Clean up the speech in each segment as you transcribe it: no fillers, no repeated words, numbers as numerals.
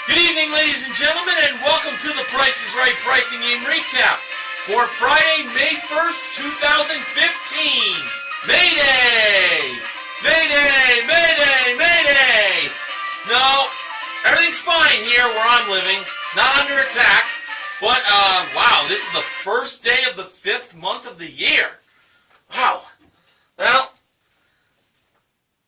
Good evening, ladies and gentlemen, and welcome to the Price is Right Pricing Game Recap for Friday, May 1st, 2015. Mayday! Mayday! Mayday! Mayday! No, everything's fine here where I'm living, not under attack, but, wow, this is the first day of the 5th month of the year. Wow. Well,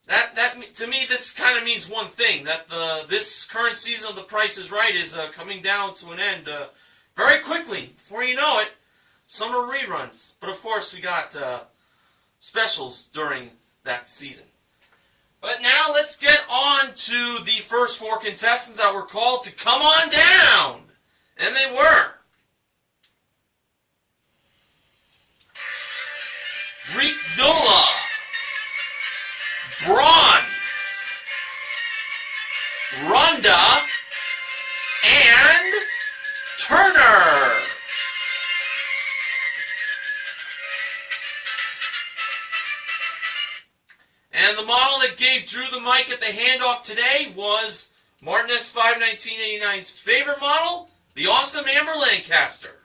that to me, this kind of means one thing, that this current season of The Price is Right is coming down to an end very quickly. Before you know it, summer reruns. But of course, we got specials during that season. But now let's get on to the first four contestants that were called to come on down. And they were Rick Nola, Bronze, Rhonda, and Turner. And the model that gave Drew the mic at the handoff today was Martin S5 1989's favorite model, the awesome Amber Lancaster.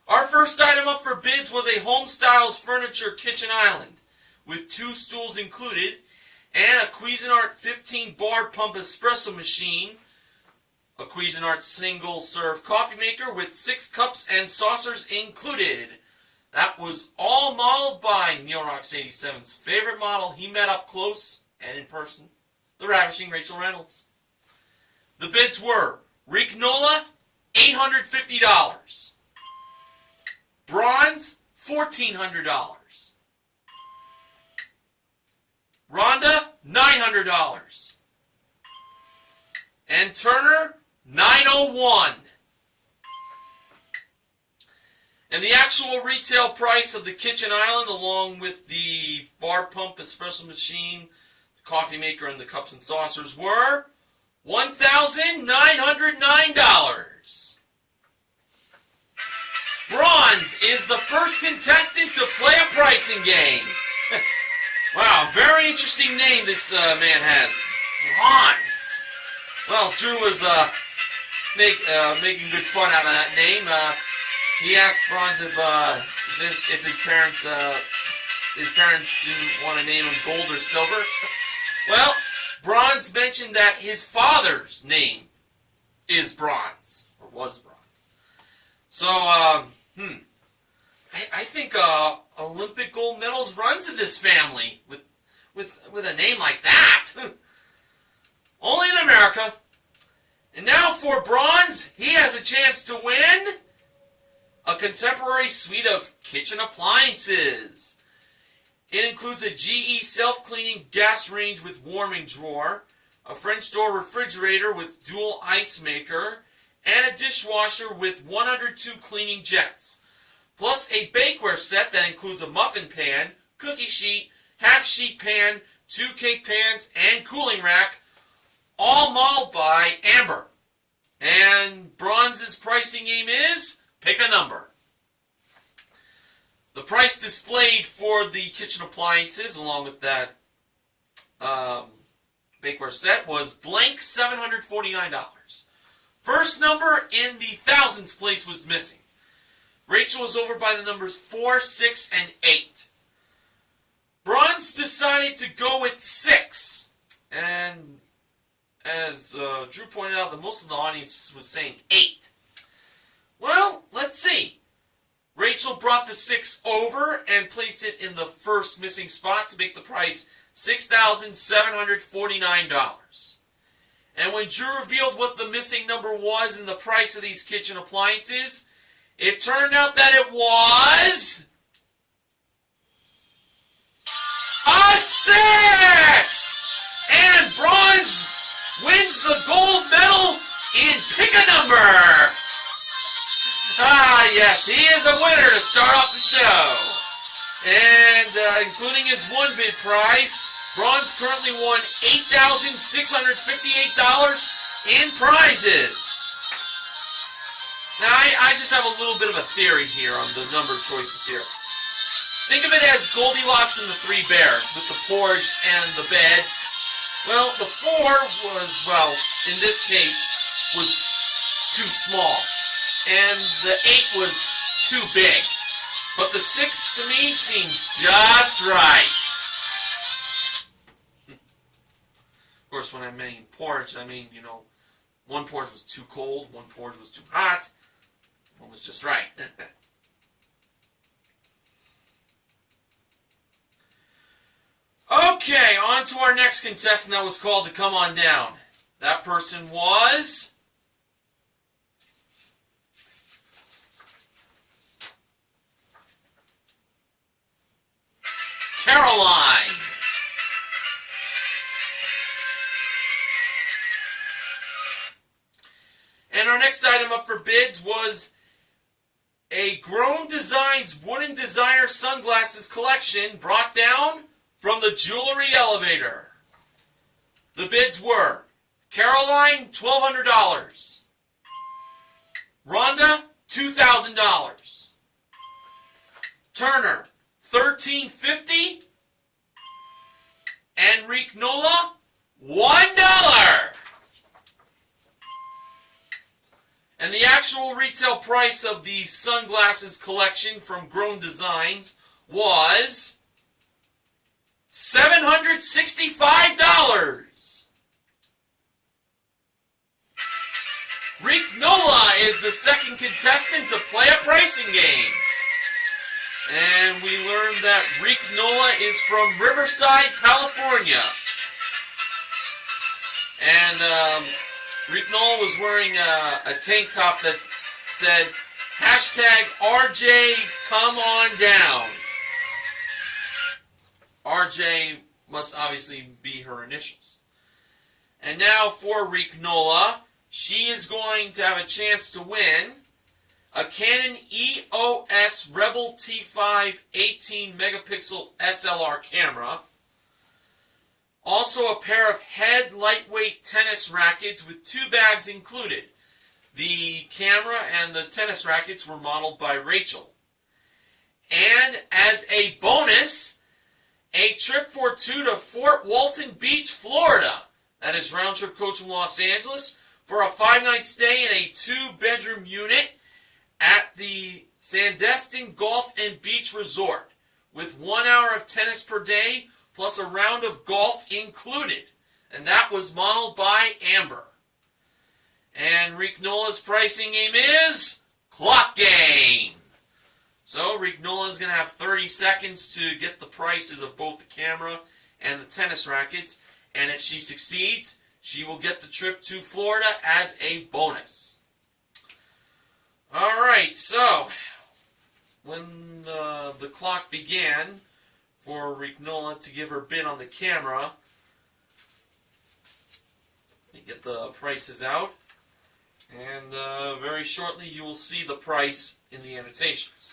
Our first item up for bids was a Home Styles Furniture Kitchen Island, with 2 stools included, and a Cuisinart 15-bar pump espresso machine, a Cuisinart single-serve coffee maker with 6 cups and saucers included. That was all modeled by Neil Rocks 87's favorite model he met up close and in person, the ravishing Rachel Reynolds. The bids were Rick Nola, $850. Bronze, $1,400. Rhonda, $900. And Turner, $901. And the actual retail price of the kitchen island, along with the bar pump espresso machine, the coffee maker, and the cups and saucers, were $1,909. Bronze is the first contestant to play a pricing game. Wow, very interesting name this man has. Bronze. Well, Drew was making good fun out of that name. He asked Bronze if his parents didn't want to name him Gold or Silver. Well, Bronze mentioned that his father's name is Bronze, or was Bronze. So, I think Olympic gold medals runs in this family with a name like that. Only in America. And now for Bronze, he has a chance to win a contemporary suite of kitchen appliances. It includes a GE self-cleaning gas range with warming drawer, a French door refrigerator with dual ice maker, and a dishwasher with 102 cleaning jets, plus a bakeware set that includes a muffin pan, cookie sheet, half-sheet pan, 2 cake pans, and cooling rack, all modeled by Amber. And Bronze's pricing game is, pick a number. The price displayed for the kitchen appliances, along with that bakeware set, was blank $749. First number in the thousands place was missing. Rachel was over by the numbers 4, 6, and 8. Bronze decided to go with 6. And as Drew pointed out, most of the audience was saying 8. Well, let's see. Rachel brought the 6 over and placed it in the first missing spot to make the price $6,749. And when Drew revealed what the missing number was in the price of these kitchen appliances, it turned out that it was a 6! And Bronze wins the gold medal in Pick a Number! Ah, yes, he is a winner to start off the show. And including his one bid prize, Bronze currently won $8,658 in prizes. Now, I just have a little bit of a theory here on the number choices here. Think of it as Goldilocks and the Three Bears with the porridge and the beds. Well, the 4 was, well, in this case, was too small, and the 8 was too big. But the 6 to me seemed just right. Of course, when I mean porridge, I mean, one porridge was too cold, one porridge was too hot, one was just right. Okay, on to our next contestant that was called to come on down. That person was Caroline. And our next item up for bids was a Grown Designs Wooden Designer Sunglasses Collection brought down from the Jewelry Elevator. The bids were Caroline, $1,200. Rhonda, $2,000. Turner, $1,350. And Rick Nola, $1. And the actual retail price of the sunglasses collection from Grown Designs was $765. Rick Nola is the second contestant to play a pricing game. And we learned that Rick Nola is from Riverside, California. And Rick Nola was wearing a tank top that said, #RJ come on down. RJ must obviously be her initials. And now for Rick Nola, she is going to have a chance to win a Canon EOS Rebel T5 18 megapixel SLR camera. Also a pair of head lightweight tennis rackets with 2 bags included. The camera and the tennis rackets were modeled by Rachel. And as a bonus, a trip for 2 to Fort Walton Beach, Florida. That is round trip coach from Los Angeles for a 5-night stay in a 2-bedroom unit at the Sandestin Golf and Beach Resort with 1 hour of tennis per day plus a round of golf included. And that was modeled by Amber. And Rick Nola's pricing game is Clock Game. So Rick Nola is going to have 30 seconds to get the prices of both the camera and the tennis rackets. And if she succeeds, she will get the trip to Florida as a bonus. Alright, so when the clock began for Rick Nola to give her bid on the camera, let me get the prices out. And very shortly you will see the price in the annotations.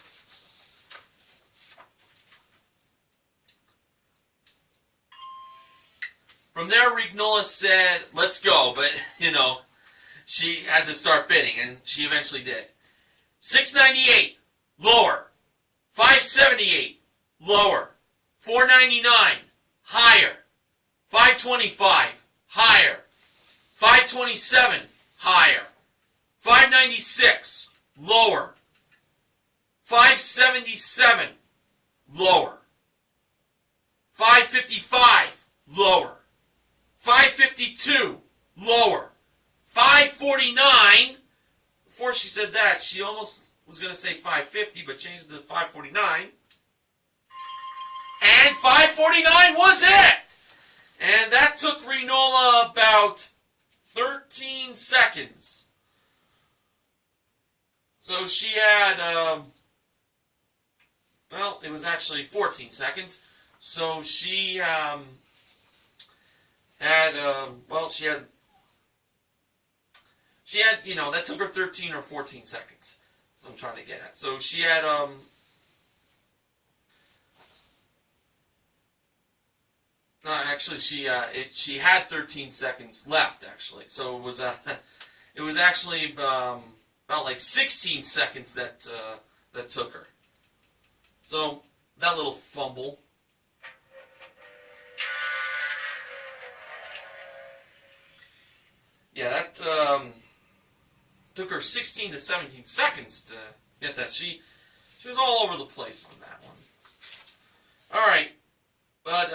From there, Rick Nola said, let's go, but, she had to start bidding, and she eventually did. $698, lower. $578, lower. $499, higher. $525, higher. $527, higher. $596, lower. $577, lower. $555, lower. $552, lower. $549, before she said that, she almost was going to say $550, but changed it to $549. And $549 was it! And that took Renola about 13 seconds. So she had, it was actually 14 seconds. So she had, that took her 13 or 14 seconds. That's what I'm trying to get at. So she had, she had 13 seconds left, actually. So it was, it was actually, about like 16 seconds that took her. So, that little fumble. Yeah, 16 to 17 seconds to get that. She was all over the place on that one. All right, but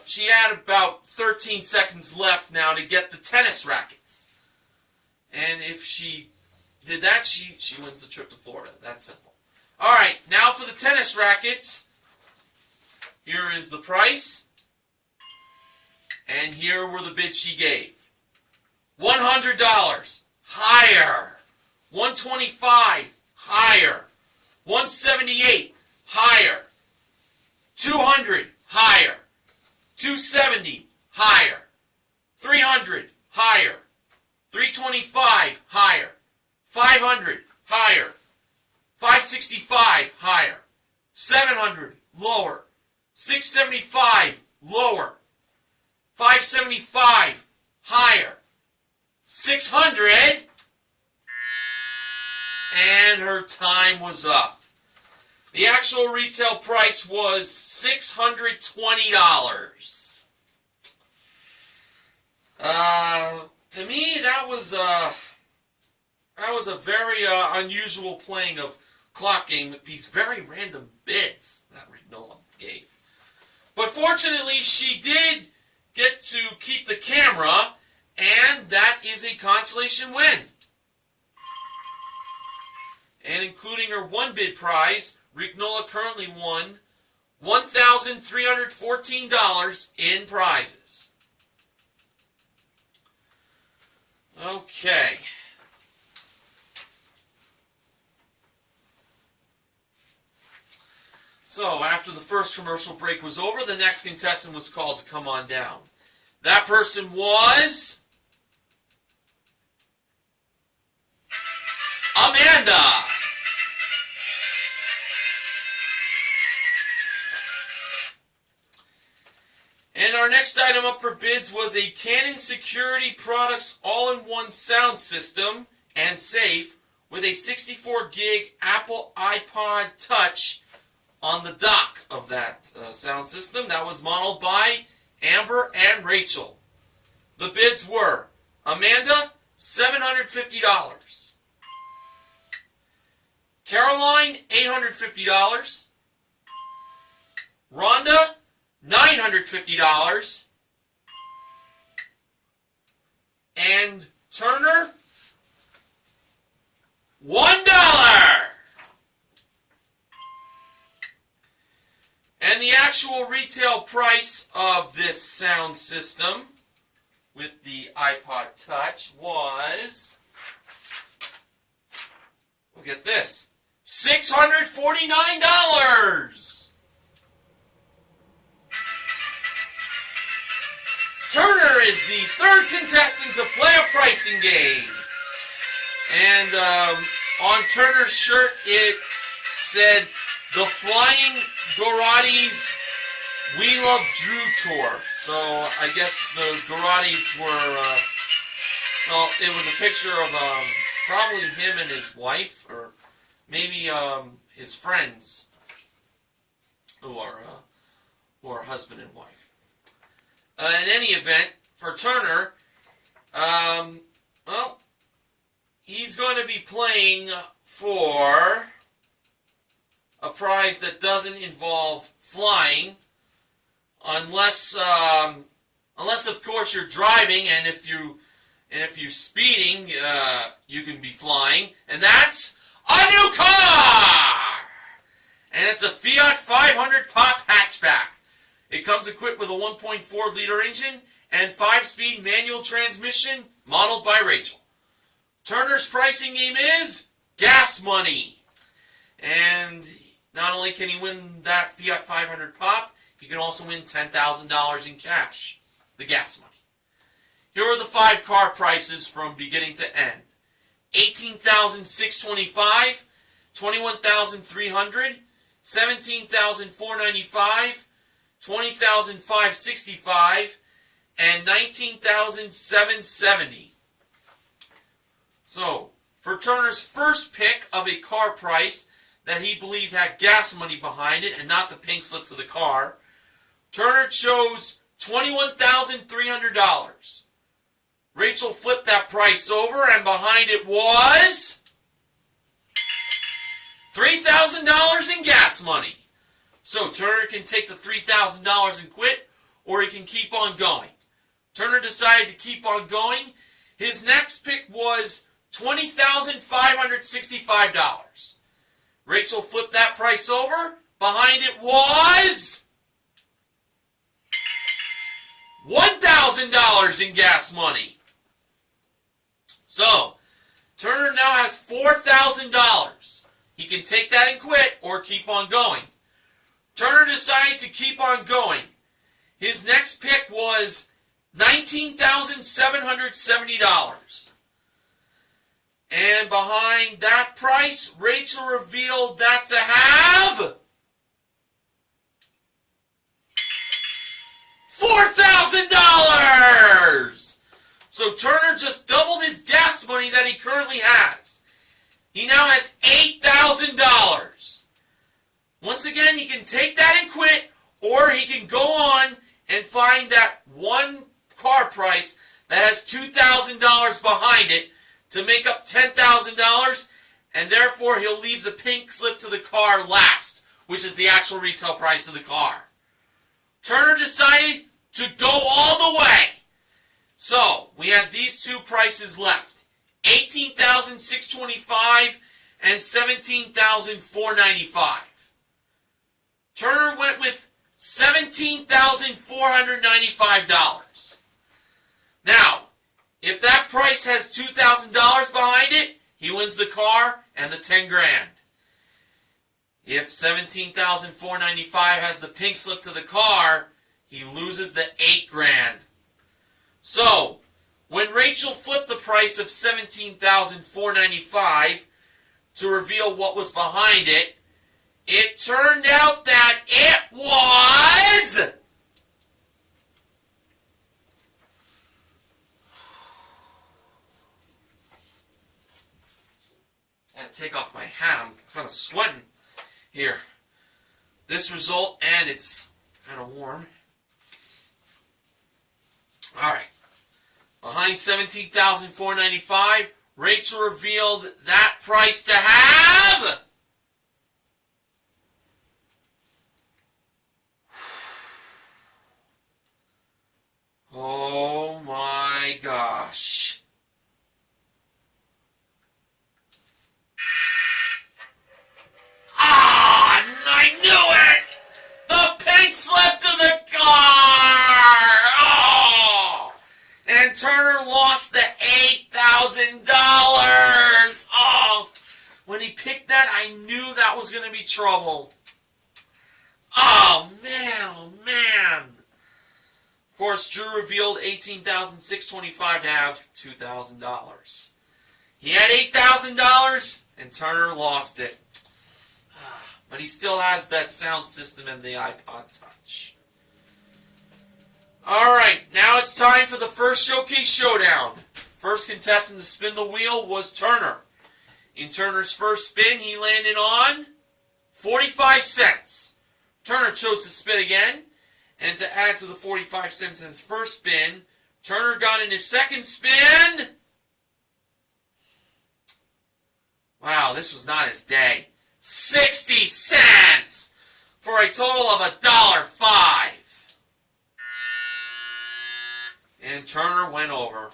she had about 13 seconds left now to get the tennis rackets. And if she did that, she wins the trip to Florida. That's simple. All right, now for the tennis rackets. Here is the price. And here were the bids she gave. $100. Higher. $125. Higher. $178. Higher. $200. Higher. $270. Higher. $300. Higher. $325. Higher. $500. Higher. $565. Higher. $700. Lower. $675. Lower. $575. Higher. $600. And her time was up. The actual retail price was $620. To me, that was a very unusual playing of clock game with these very random bids that Rignola gave. But fortunately, she did get to keep the camera, and that is a consolation win. And including her one bid prize, Rignola currently won $1,314 in prizes. Okay. So, after the first commercial break was over, the next contestant was called to come on down. That person was Amanda. And our next item up for bids was a Canon Security Products all-in-one sound system and safe with a 64 gig Apple iPod Touch on the dock of that sound system. That was modeled by Amber and Rachel. The bids were Amanda, $750. Caroline, $850. Rhonda, $950. And Turner, $1. And the actual retail price of this sound system with the iPod Touch was, look at this, $649. Turner is the third contestant to play a pricing game. And on Turner's shirt it said, "The Flying Garatis We Love Drew Tour." So I guess the Garatis were, well, it was a picture of probably him and his wife, or maybe his friends who are husband and wife. In any event, for Turner, well, he's going to be playing for a prize that doesn't involve flying, unless of course you're driving, and if you're speeding, you can be flying, and that's a new car, and it's a Fiat 500 pop hatchback. It comes equipped with a 1.4 liter engine and 5-speed manual transmission, modeled by Rachel. Turner's pricing game is gas money, and not only can he win that Fiat 500 pop, he can also win $10,000 in cash, the gas money. Here are the 5 car prices from beginning to end. $18,625, $21,300, $17,495, $20,565, and $19,770. So, for Turner's first pick of a car price that he believed had gas money behind it and not the pink slips of the car, Turner chose $21,300. Rachel flipped that price over, and behind it was $3,000 in gas money. So Turner can take the $3,000 and quit, or he can keep on going. Turner decided to keep on going. His next pick was $20,565. Rachel flipped that price over. Behind it was $1,000 in gas money. So, Turner now has $4,000. He can take that and quit or keep on going. Turner decided to keep on going. His next pick was $19,770. And behind that price, Rachel revealed that to have $4,000! So Turner just doubled his gas money that he currently has. He now has $8,000. Once again, he can take that and quit, or he can go on and find that one car price that has $2,000 behind it to make up $10,000, and therefore he'll leave the pink slip to the car last, which is the actual retail price of the car. Turner decided to go all the way. So, we had these two prices left, $18,625 and $17,495. Turner went with $17,495. Now, if that price has $2,000 behind it, he wins the car and the 10 grand. If $17,495 has the pink slip to the car, he loses the 8 grand. So, when Rachel flipped the price of $17,495 to reveal what was behind it, it turned out that it was take off my hat. I'm kind of sweating here. This result, and it's kind of warm. Alright. Behind $17,495, Rachel revealed that price to have oh my gosh. I knew it! The pink slip to the car! Oh! And Turner lost the $8,000! Oh! When he picked that, I knew that was going to be trouble. Oh, man, oh, man. Of course, Drew revealed $18,625 to have $2,000. He had $8,000, and Turner lost it. But he still has that sound system and the iPod Touch. Alright, now it's time for the first Showcase Showdown. First contestant to spin the wheel was Turner. In Turner's first spin, he landed on 45 cents. Turner chose to spin again, and to add to the 45 cents in his first spin, Turner got in his second spin. Wow, this was not his day. 60 cents for a total of $1.05. And Turner went over.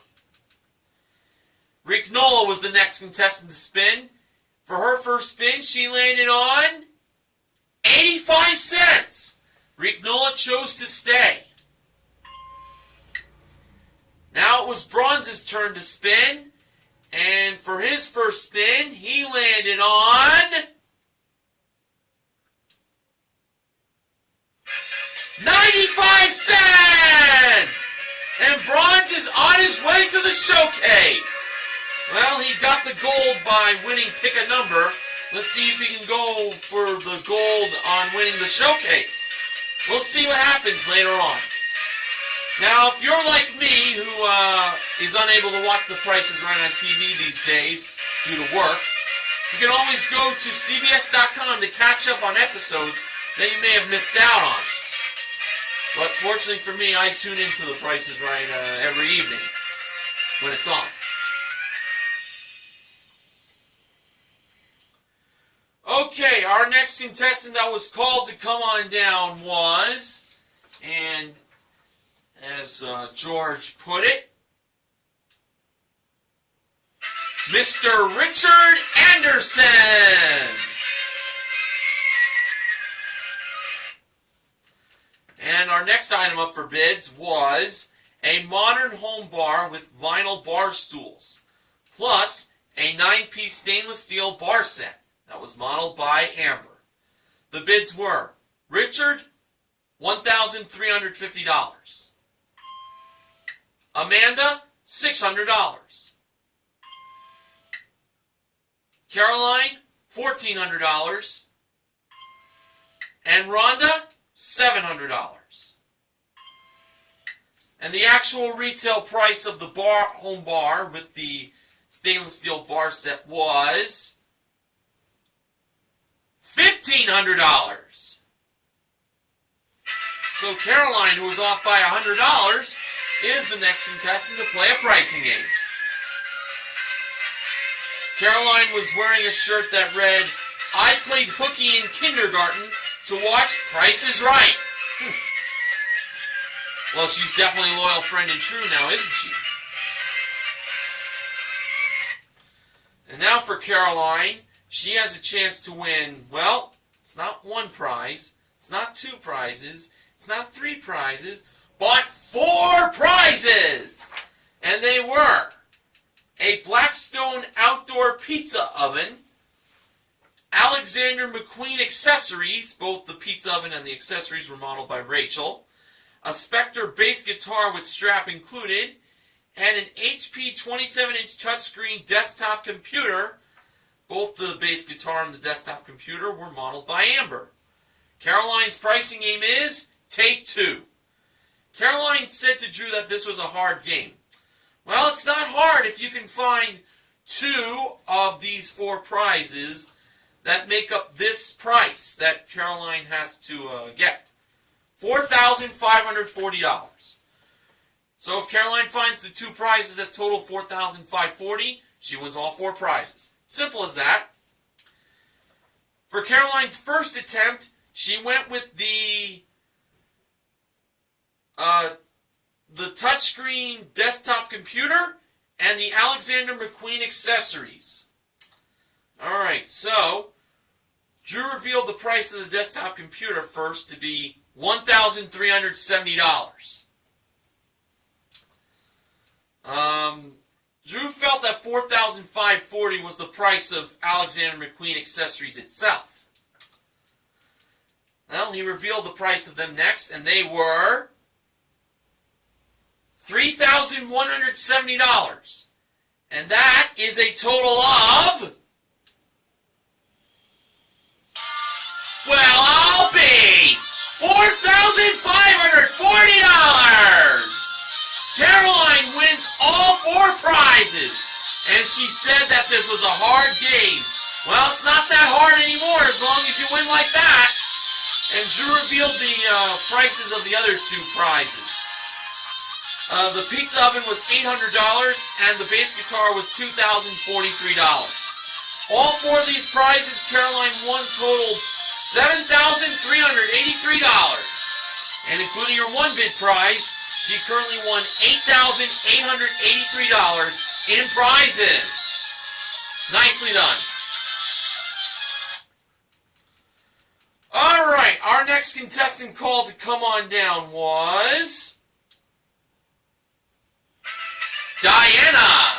Rignola was the next contestant to spin. For her first spin, she landed on 85 cents. Rignola chose to stay. Now it was Bronze's turn to spin. And for his first spin, he landed on 95 cents! And Bronze is on his way to the showcase. Well, he got the gold by winning Pick a Number. Let's see if he can go for the gold on winning the showcase. We'll see what happens later on. Now, if you're like me, who is unable to watch The Price is Right on TV these days due to work, you can always go to CBS.com to catch up on episodes that you may have missed out on. But fortunately for me, I tune into The Price is Right every evening when it's on. Okay, our next contestant that was called to come on down was, and as George put it, Mr. Richard Anderson. And our next item up for bids was a modern home bar with vinyl bar stools, plus a 9-piece stainless steel bar set that was modeled by Amber. The bids were Richard, $1,350. Amanda, $600. Caroline, $1,400. And Rhonda, $700. And the actual retail price of the home bar with the stainless steel bar set was $1,500. So Caroline, who was off by $100, is the next contestant to play a pricing game. Caroline was wearing a shirt that read, "I played hooky in kindergarten to watch Price is Right." Well, she's definitely a loyal friend and true now, isn't she? And now for Caroline, she has a chance to win, well, it's not one prize, it's not two prizes, it's not three prizes, but 4 prizes! And they were a Blackstone outdoor pizza oven, Alexander McQueen accessories, both the pizza oven and the accessories were modeled by Rachel, a Spectre bass guitar with strap included, and an HP 27-inch touchscreen desktop computer. Both the bass guitar and the desktop computer were modeled by Amber. Caroline's pricing game is Take 2. Caroline said to Drew that this was a hard game. Well, it's not hard if you can find 2 of these 4 prizes that make up this price that Caroline has to get. $4,540. So if Caroline finds the 2 prizes that total $4,540, she wins all 4 prizes. Simple as that. For Caroline's first attempt, she went with the touchscreen desktop computer and the Alexander McQueen accessories. Alright, so Drew revealed the price of the desktop computer first to be $1,370. Drew felt that $4,540 was the price of Alexander McQueen accessories itself. Well, he revealed the price of them next, and they were $3,170. And that is a total of, well, I'll be $4,540! Caroline wins all 4 prizes, and she said that this was a hard game. Well, it's not that hard anymore as long as you win like that. And Drew revealed the prices of the other 2 prizes. The pizza oven was $800, and the bass guitar was $2,043. All 4 of these prizes, Caroline won totaled $7,383. And including her 1-bid prize, she currently won $8,883 in prizes. Nicely done. Alright, our next contestant called to come on down was Diana.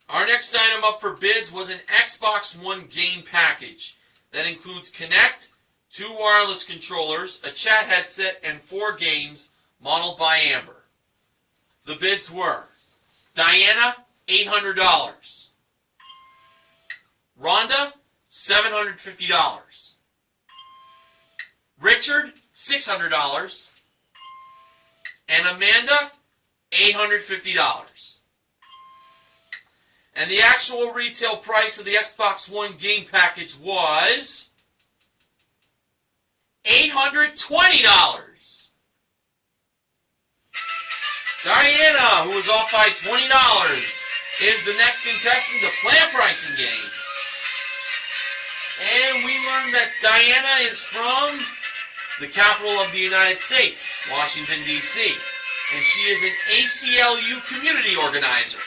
Our next item up for bids was an Xbox One game package that includes Kinect, 2 wireless controllers, a chat headset, and 4 games modeled by Amber. The bids were Diana, $800. Rhonda, $750. Richard, $600. And Amanda, $850. And the actual retail price of the Xbox One game package was $820. Diana, who was off by $20, is the next contestant to play a pricing game. And we learned that Diana is from the capital of the United States, Washington, D.C. And she is an ACLU community organizer.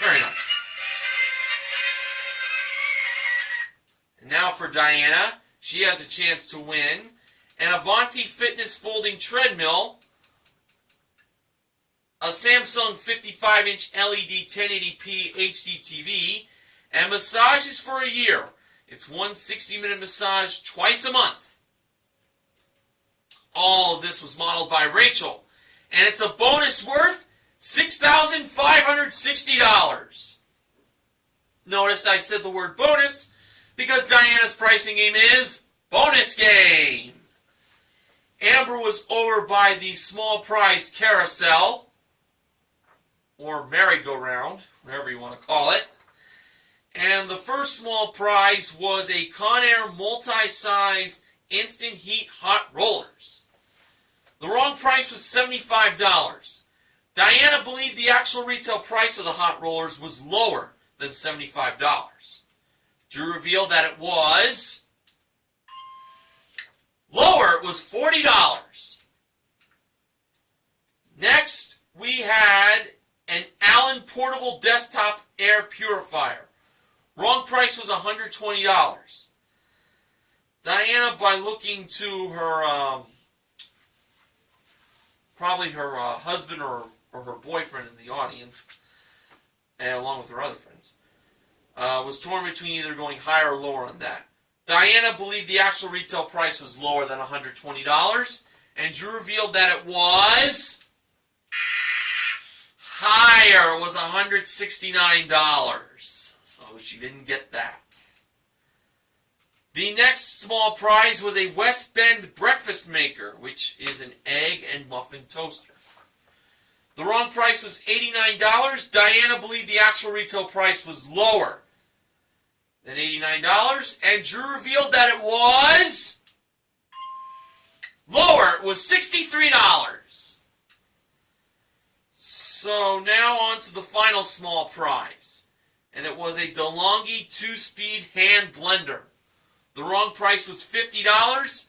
Very nice. And now for Diana, she has a chance to win an Avanti Fitness folding treadmill, a Samsung 55-inch LED 1080p HD TV, and massages for a year. It's one 60-minute massage twice a month. All of this was modeled by Rachel, and it's a bonus worth $6,560. Notice I said the word bonus because Diana's pricing game is bonus game. Amber was over by the small prize carousel, or merry-go-round, whatever you want to call it. And the first small prize was a Conair multi-size instant heat hot rollers. The wrong price was $75. Diana believed the actual retail price of the hot rollers was lower than $75. Drew revealed that it was lower. It was $40. Next, we had an Allen portable desktop air purifier. Wrong price was $120. Diana, by looking to her, probably her husband or her boyfriend in the audience, and along with her other friends, was torn between either going higher or lower on that. Diana believed the actual retail price was lower than $120, and Drew revealed that it was higher. It was $169. So she didn't get that. The next small prize was a West Bend breakfast maker, which is an egg and muffin toaster. The wrong price was $89. Diana believed the actual retail price was lower than $89, and Drew revealed that it was lower. It was $63. So now on to the final small prize, and it was a DeLonghi 2-speed hand blender. The wrong price was $50.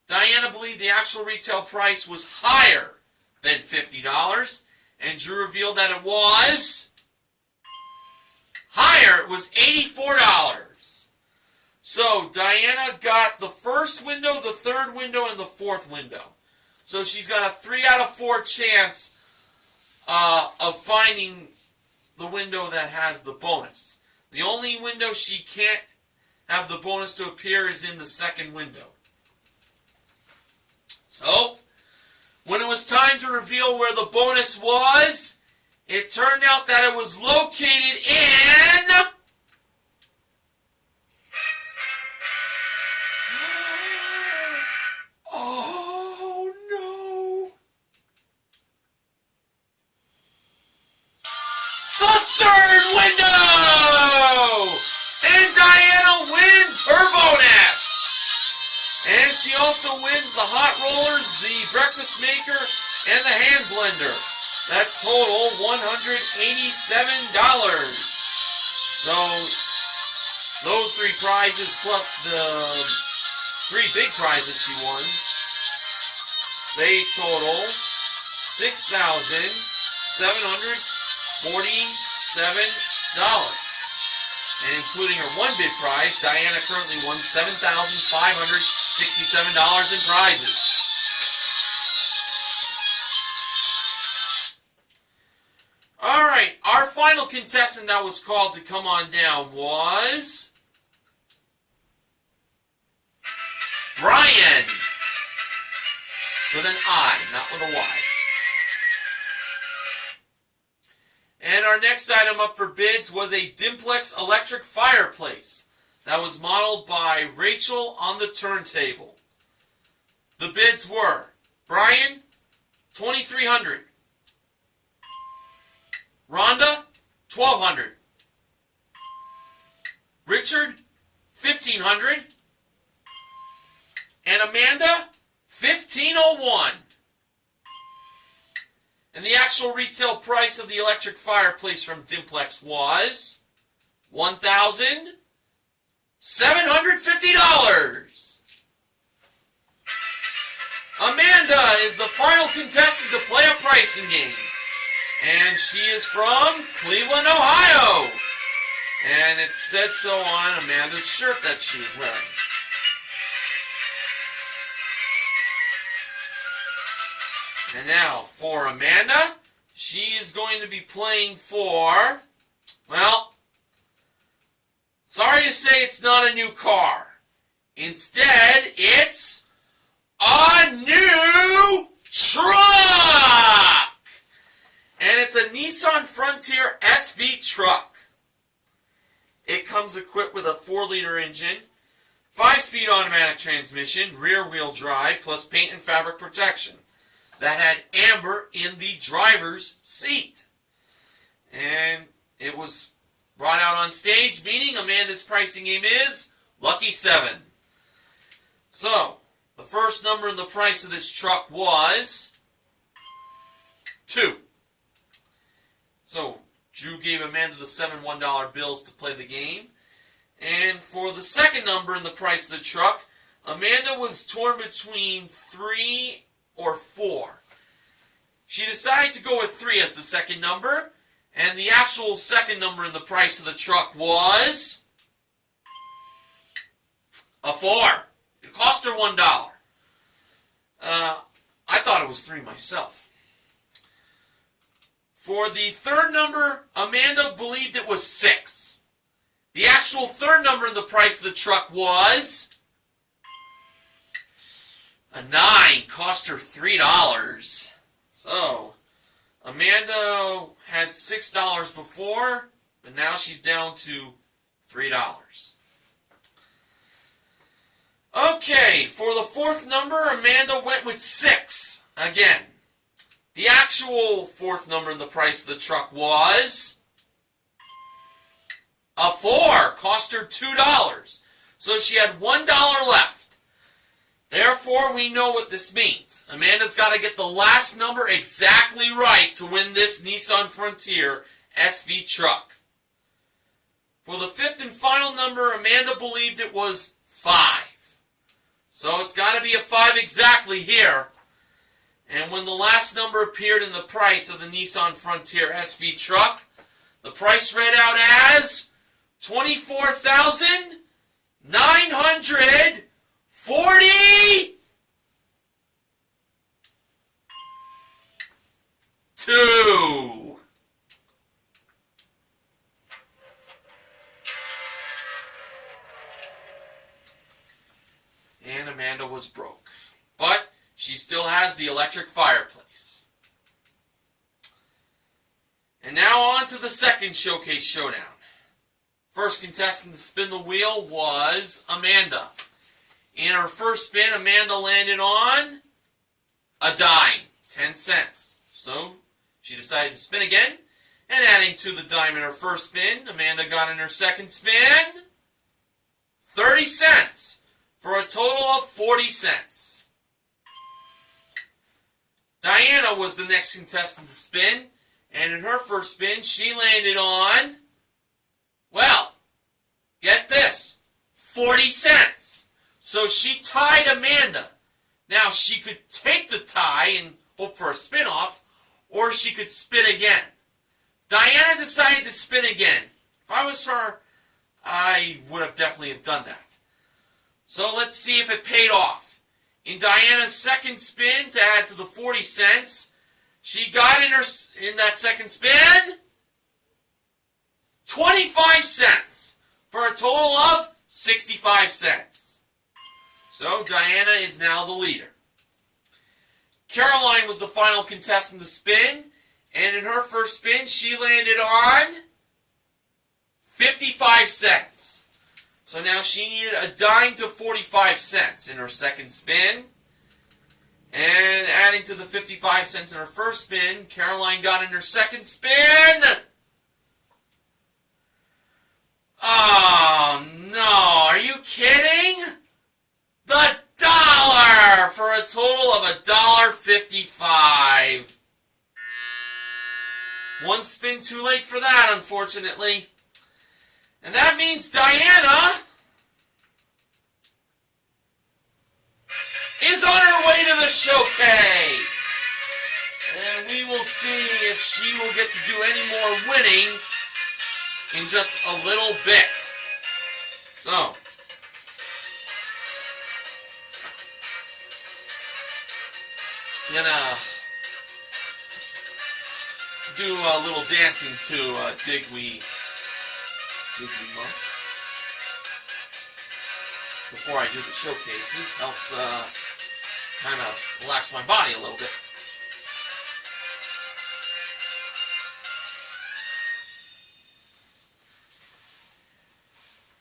Diana believed the actual retail price was higher than $50, and Drew revealed that it was higher. It was $84. So Diana got the first window, the third window, and the fourth window. So she's got a 3 out of 4 chance of finding the window that has the bonus. The only window she can't have the bonus to appear is in the second window. So, when it was time to reveal where the bonus was, it turned out that it was located in oh no! The third window! And Diana wins her bonus! And she also wins the hot rollers, the breakfast maker, and the hand blender. That total $187. So, those 3 prizes plus the 3 big prizes she won, they total $6,747. And including her 1 big prize, Diana currently won $7,567 in prizes. Alright, our final contestant that was called to come on down was Brian. With an I, not with a Y. And our next item up for bids was a Dimplex electric fireplace that was modeled by Rachel on the turntable. The bids were Brian, $2,300. Rhonda, $1,200. Richard, $1,500. And Amanda, $1,501. And the actual retail price of the electric fireplace from Dimplex was $1,750. Amanda is the final contestant to play a pricing game. And she is from Cleveland, Ohio. And it said so on Amanda's shirt that she was wearing. And now, for Amanda, she is going to be playing for, well, sorry to say it's not a new car. Instead, it's a new truck! And it's a Nissan Frontier SV truck. It comes equipped with a 4-liter engine, 5-speed automatic transmission, rear-wheel drive, plus paint and fabric protection. That had amber in the driver's seat. And it was brought out on stage, meaning Amanda's pricing game is Lucky 7. So, the first number in the price of this truck was 2. So, Drew gave Amanda the 7 $1 bills to play the game. And for the second number in the price of the truck, Amanda was torn between 3 or 4. She decided to go with 3 as the second number, and the actual second number in the price of the truck was a 4. It cost her $1. I thought it was 3 myself. For the third number, Amanda believed it was 6. The actual third number in the price of the truck was a 9. Cost her $3. So, Amanda had $6 before, but now she's down to $3. Okay, for the fourth number, Amanda went with 6 again. The actual fourth number in the price of the truck was a 4. Cost her $2. So she had $1 left. Therefore, we know what this means. Amanda's got to get the last number exactly right to win this Nissan Frontier SV truck. For the fifth and final number, Amanda believed it was 5. So it's got to be a 5 exactly here. And when the last number appeared in the price of the Nissan Frontier SV truck, the price read out as $24,942. And Amanda was broke. But she still has the electric fireplace. And now on to the second showcase showdown. First contestant to spin the wheel was Amanda. In her first spin, Amanda landed on a dime, 10 cents. So she decided to spin again, and adding to the dime in her first spin, Amanda got in her second spin 30 cents for a total of 40 cents. Diana was the next contestant to spin, and in her first spin, she landed on, well, get this, 40 cents. So she tied Amanda. Now, she could take the tie and hope for a spin-off, or she could spin again. Diana decided to spin again. If I was her, I would have definitely done that. So let's see if it paid off. In Diana's second spin, to add to the 40 cents, she got in that second spin 25 cents for a total of 65 cents. So Diana is now the leader. Caroline was the final contestant to spin, and in her first spin, she landed on 55 cents. So now she needed a dime to 45 cents in her second spin. And adding to the 55 cents in her first spin, Caroline got in her second spin. Oh, no. Are you kidding? The dollar for a total of $1.55. been too late for that, unfortunately. And that means Diana is on her way to the showcase. And we will see if she will get to do any more winning in just a little bit. So, gonna do a little dancing to Dig We Must. Before I do the showcases, helps kind of relax my body a little bit.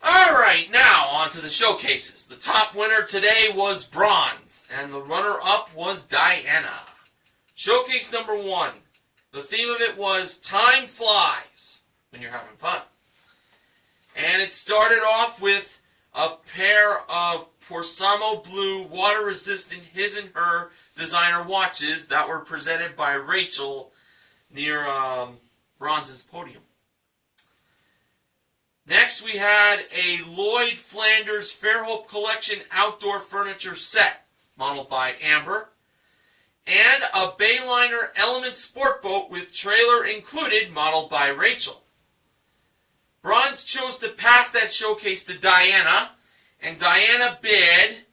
Alright, now on to the showcases. The top winner today was bronze, and the runner-up was Diana. Showcase number 1. The theme of it was Time Flies When You're Having Fun. And it started off with a pair of Porsamo Blue water-resistant His and Her designer watches that were presented by Rachel near bronze's podium. Next, we had a Lloyd Flanders Fairhope Collection outdoor furniture set, modeled by Amber, and a Bayliner Element Sport Boat with trailer included, modeled by Rachel. Bronze chose to pass that showcase to Diana, and Diana bid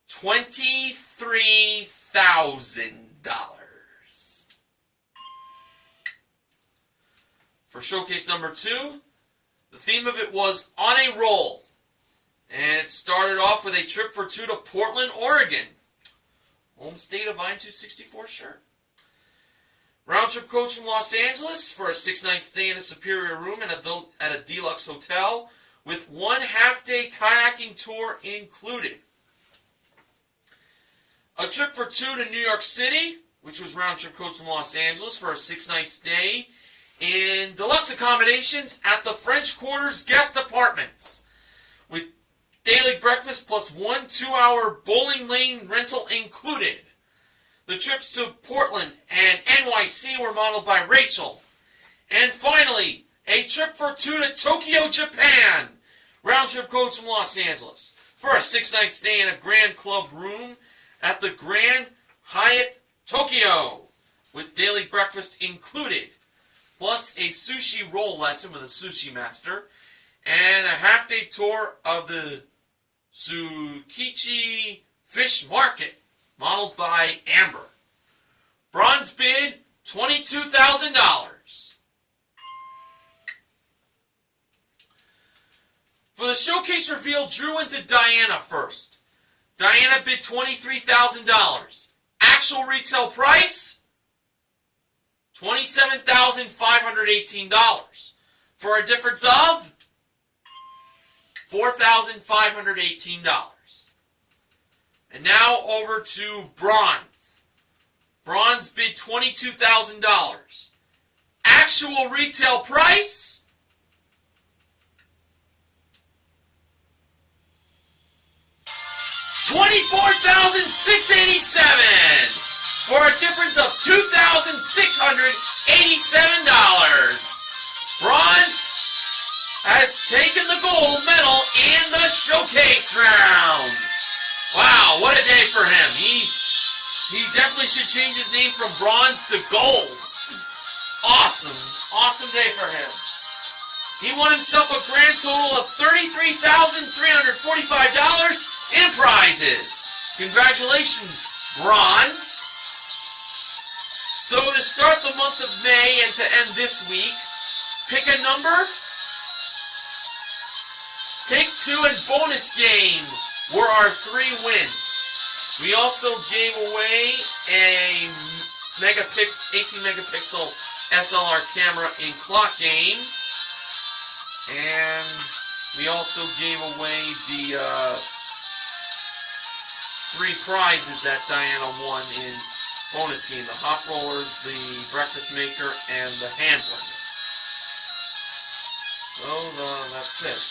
$23,000. For showcase number 2, the theme of it was On a Roll. And it started off with a trip for 2 to Portland, Oregon. Home state of Vine 264 shirt. Round trip coach from Los Angeles for a 6-night stay in a superior room at a deluxe hotel with 1 half-day kayaking tour included. A trip for 2 to New York City, which was round trip coach from Los Angeles for a 6-night stay in deluxe accommodations at the French Quarters guest apartments with daily breakfast plus 1 2-hour bowling lane rental included. The trips to Portland and NYC were modeled by Rachel. And finally, a trip for 2 to Tokyo, Japan, round trip coach from Los Angeles for a 6-night stay in a Grand Club room at the Grand Hyatt Tokyo with daily breakfast included, plus a sushi roll lesson with a sushi master, and a half-day tour of the Tsukiji Fish Market, modeled by Amber. Bronze bid, $22,000. For the showcase reveal, Drew into Diana first. Diana bid $23,000. Actual retail price, $27,518, for a difference of $4,518. And now over to bronze. Bronze bid $22,000. Actual retail price, $24,687. For a difference of $2,687. Bronze has taken the gold medal in the showcase round. Wow, what a day for him. He definitely should change his name from bronze to gold. Awesome. Awesome day for him. He won himself a grand total of $33,345 in prizes. Congratulations, bronze. So to start the month of May and to end this week, pick a number. Take 2 and bonus game were our 3 wins. We also gave away a 18 megapixel SLR camera in clock game. And we also gave away the 3 prizes that Diana won in bonus game: the hot rollers, the breakfast maker, and the hand blender. So that's it.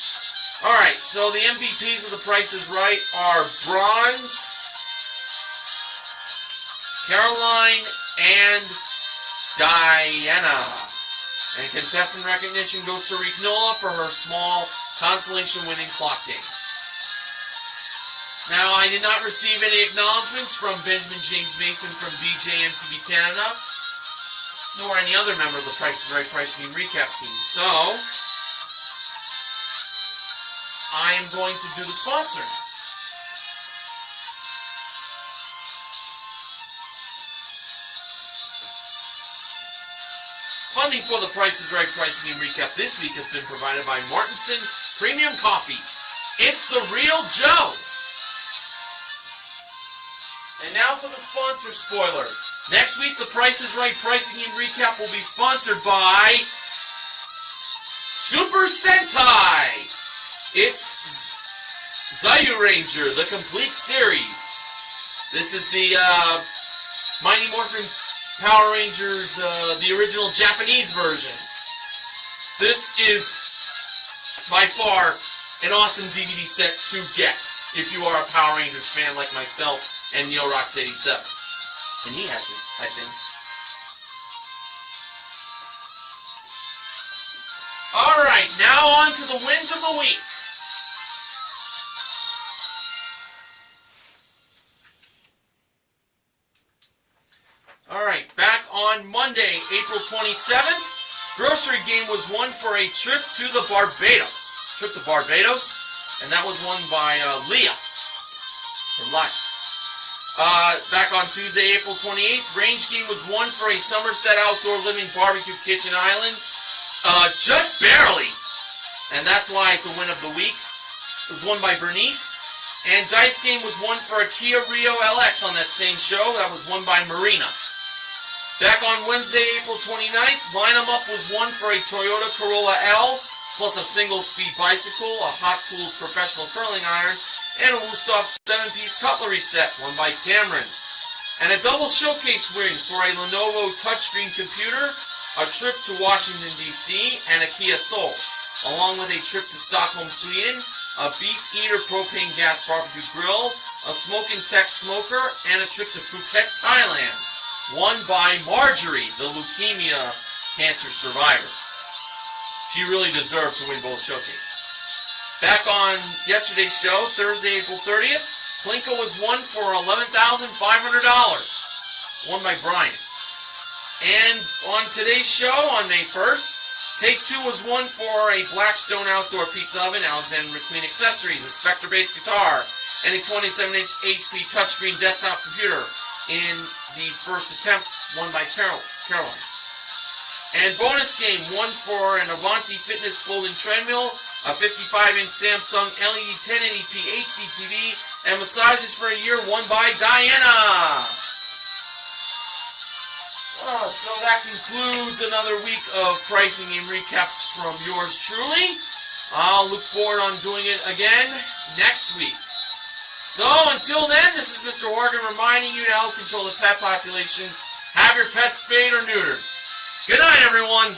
Alright, so the MVPs of the Price is Right are bronze, Caroline, and Diana. And contestant recognition goes to Rick Nola for her small consolation-winning clock game. Now, I did not receive any acknowledgments from Benjamin James Mason from BJMTV Canada, nor any other member of the Price is Right Pricing Game Recap team. So, I am going to do the sponsoring. Funding for the Price is Right Pricing Game Recap this week has been provided by Martinson Premium Coffee. It's the real Joe. And now for the sponsor spoiler. Next week, the Price is Right Pricing Game Recap will be sponsored by Super Sentai. It's Zyuranger, the complete series. This is the Mighty Morphin Power Rangers, the original Japanese version. This is by far an awesome DVD set to get if you are a Power Rangers fan like myself and NeoRox87. And he has it, I think. Alright, now on to the wins of the week. Alright, back on Monday, April 27th, grocery game was won for a trip to the Barbados. Trip to Barbados, and that was won by Leah from Live. Back on Tuesday, April 28th, range game was won for a Somerset Outdoor Living Barbecue Kitchen Island. Just barely. And that's why it's a win of the week. It was won by Bernice. And dice game was won for a Kia Rio LX on that same show. That was won by Marina. Back on Wednesday, April 29th, Line 'em Up was won for a Toyota Corolla L, plus a single-speed bicycle, a Hot Tools professional curling iron, and a Wusthof 7-piece cutlery set, won by Cameron. And a double showcase win for a Lenovo touchscreen computer, a trip to Washington, D.C., and a Kia Soul, along with a trip to Stockholm, Sweden, a Beef Eater propane gas barbecue grill, a Smoke and Text smoker, and a trip to Phuket, Thailand, won by Marjorie, the leukemia cancer survivor. She really deserved to win both showcases. Back on yesterday's show, Thursday, April 30th, Plinko was won for $11,500, won by Brian. And on today's show, on May 1st, Take Two was won for a Blackstone outdoor pizza oven, Alexander McQueen accessories, a Spectre bass guitar, and a 27-inch HP touchscreen desktop computer in the first attempt, won by Caroline. And bonus game, won for an Avanti Fitness folding treadmill, a 55-inch Samsung LED 1080p HD TV, and massages for a year, won by Diana. So that concludes another week of pricing and recaps from yours truly. I'll look forward on doing it again next week. So until then, this is Mr. Horgan reminding you to help control the pet population. Have your pet spayed or neutered. Good night, everyone.